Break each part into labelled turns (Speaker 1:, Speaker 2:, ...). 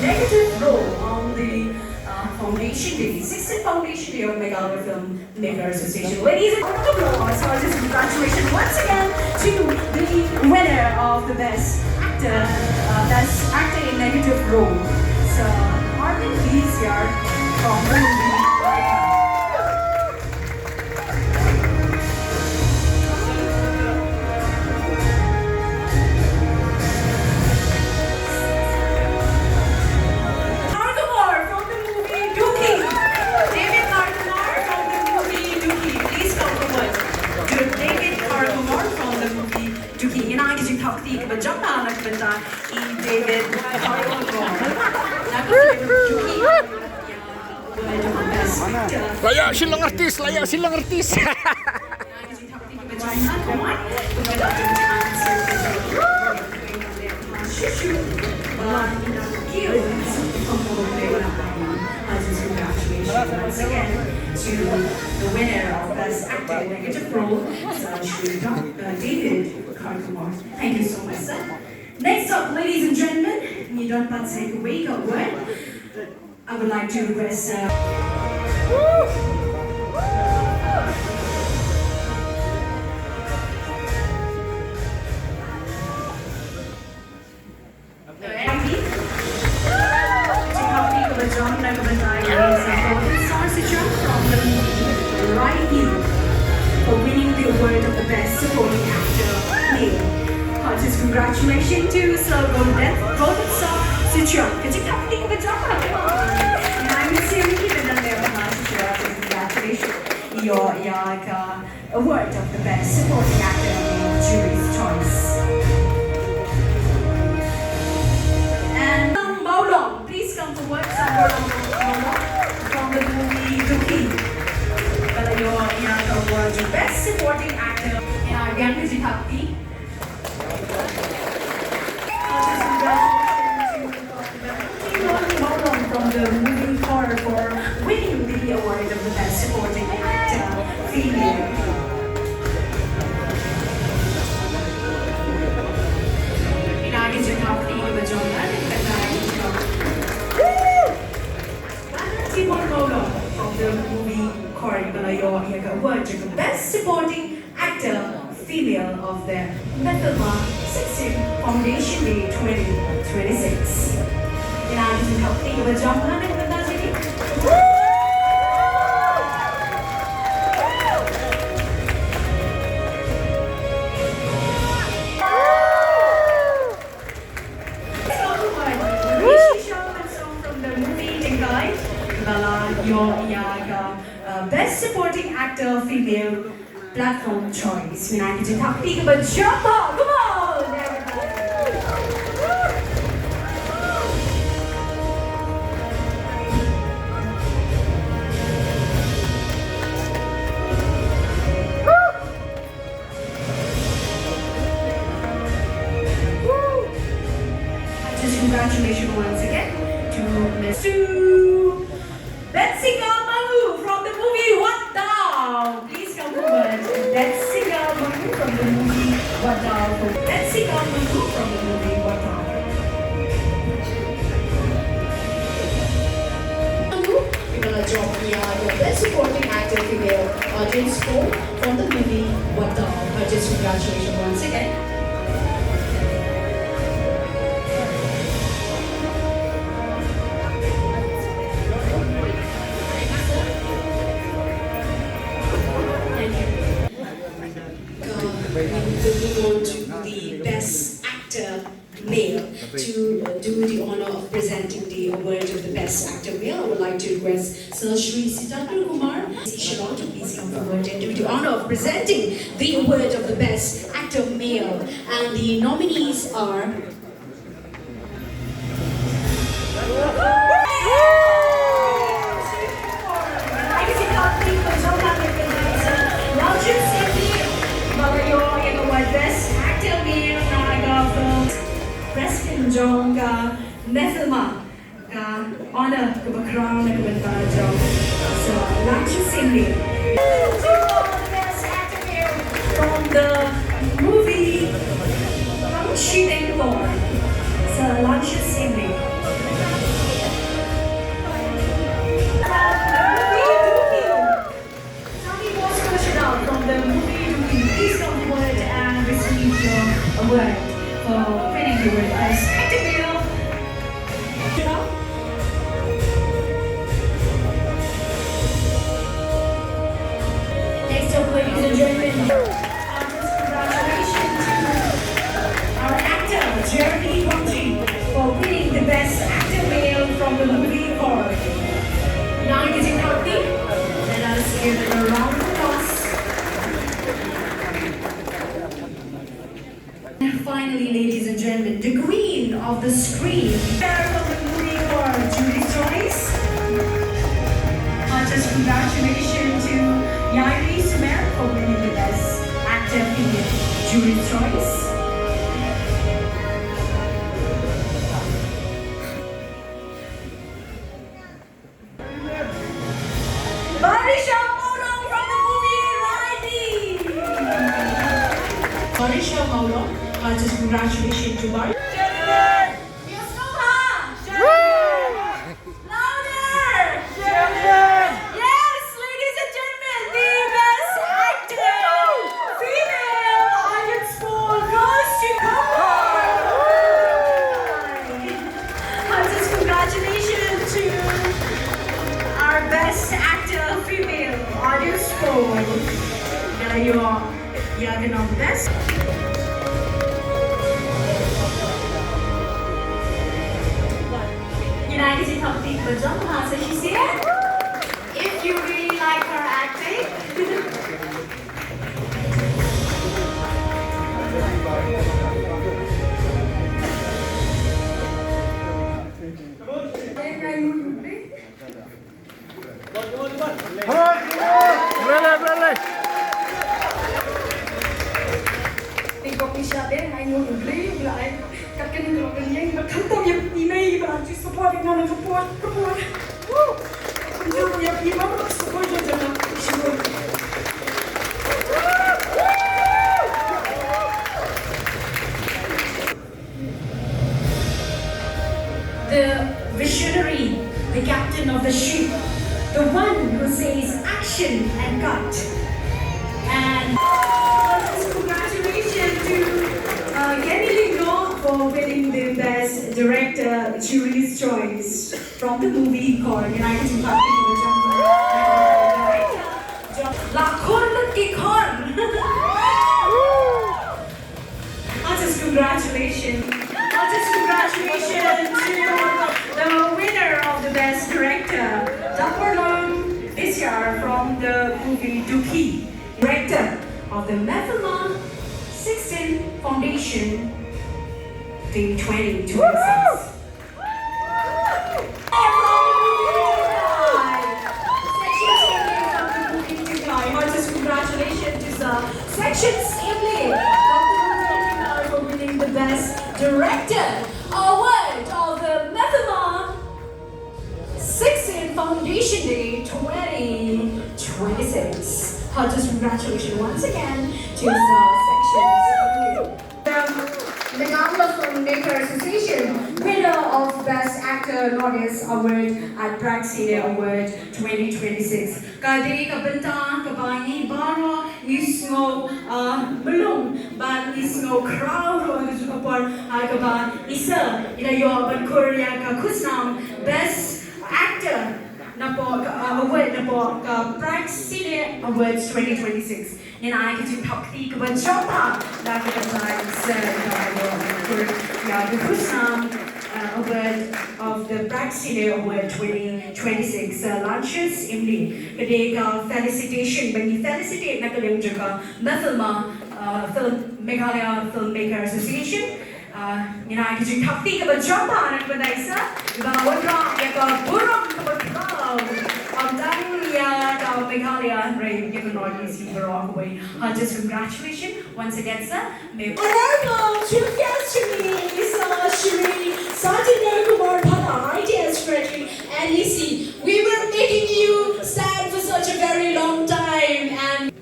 Speaker 1: negative role on the Foundation Day, 16th Foundation Day of Meghalaya Film Maker Association. Ladies and round of applause, heartiest congratulations once again to the winner of the Best Actor in Negative Role. So, Armin Lee's here from the movie. David
Speaker 2: Layak Shillong artis, layak Shillong artis.
Speaker 1: Once again to the winner of Best Actor in Negative Role, David Khongwar. Thank you so much, sir. Next up, ladies and gentlemen, we don't want to take a wake up word. I would like to request. For winning the award of the Best Supporting Actor Male. Heartiest congratulations to Sir Golden Song Suchong. Could you come take a job? I'm seriously congratulations. Your award of the Best Supporting Actor Male Jury's Choice. And Maulong, please come forward. From the movie Kiki. Your award of Best Supporting Actor in aaryan from the movie Horror for winning the award of the Best Supporting Actor Female. From the movie Khongwar, award of the Best Supporting Actor Female of the Mfma 16th Foundation Day 2026. Kailangan din help tayo ba jump na nagpunta sini? From the movie Tingkai, Best Supporting Actor Female Platform Choice. Kailangan din help tayo ba jump on? Come on! Congratulations once again to Miss Betsy Malu from the movie What Now? Please come forward. Betsy Malu from the movie What Now? Betsy Malu from the movie What Now? Your Best Supporting Actor Female audience score from the movie What Now? Just congratulations once again. Moving on to the Best Actor Male. To do the honor of presenting the award of the Best Actor Male, I would like to request Sir Shri Kumar Shillong to please come forward and do the honor of presenting the award of the Best Actor Male. And the nominees are Best Actor Male President Jong Mfma honor crown so Best Actor Male from the movie Shillong so for winning the award as actor male. Next up, ladies and gentlemen, congratulations to our actor Jeremy for winning the best actor male from the movie Khongwar. Now you can help me. Let us give it a round of applause. And finally, ladies and gentlemen, the queen of the screen, from the movie Khongwar, Jury's Choice. Just congratulations to Ummat for winning the best actor female, Jury's Choice. Just congratulations to Brup.
Speaker 3: Sherilin!
Speaker 1: Yes, Louder!
Speaker 3: Sherilin!
Speaker 1: Yes, ladies and gentlemen, the best actor female Indian school goes to Khongwar. Just congratulations to our best actor female Indian school. You're the best. United States of People, so she said, if you really like her acting,
Speaker 2: Boleh.
Speaker 4: Tengok Isha deh, I know you play, but I kat kena kalau kena but kantam yang email but just support dengan support. Woo! Kunjung yang email support je jangan issue.
Speaker 1: the visionary, the captain of the ship, the one who says action and cut. And congratulations to for winning the Best Director Jury's Choice from the movie called United States of Congratulations to the winner of the Best Director, this year from the movie Kiki, director of the Mfma 16 Foundation Day 2026. Congratulations to the Section Assembly for winning the Best Director Award of the Mfma 16 Foundation Day 2026. Just congratulations once again to the Section Assembly. The Meghalaya Filmmaker Association, winner of Best Actor Nominees Award at Marsien Award 2026. Kadi kabenta kabangi baro nisno belum ban nisno crowd untuk kapal kaban isa ina yo ban Korea ka kusnam Best Actor award napo Marsien Awards 2026. And I get to talk to you about Jompa. That's what I said the Kusam Award of the Marsien Award 2026 launches imli. Kadega felicitation, bani felicitate na kadang juga Mfma Meghalaya Filmmaker Association. I get to talk to you about Jompa na kadang isa. Ibang wala ya Brup Meghalaya, right? Given audience, you were all away. Just congratulations once again, sir. Welcome to guest to me, Sherilin, and you see, we were making you stand for such a very long time, and.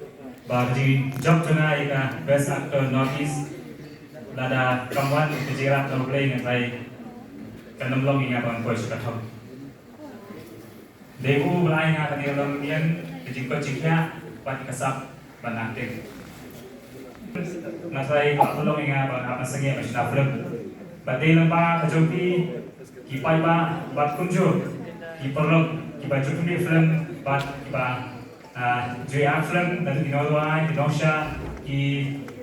Speaker 5: Bagi job tonight, Best Actor Northeast, lada kawan kejirat no playing ay kanamlong ingat voice kathok. Debu mulai nga kanilong yan kejiko cikya pati kasap banakting. Nasai pelong inga bang apa sengi macam film. Batai lembah kejumpi kipai ba bat kunjur kiperlok kipai jumpi film bat kipa JR film dan kinolwai kinosha ki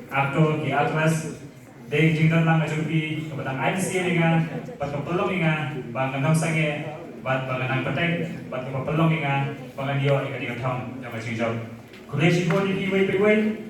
Speaker 5: aktor ki aktris dek jingdan lang kejumpi kebatang IC inga bat pelong inga bang enam sengi bat bang enam petek bat pelong inga bang dio inga di kantong yang macam jauh. Kuliah sibuk ni kiwai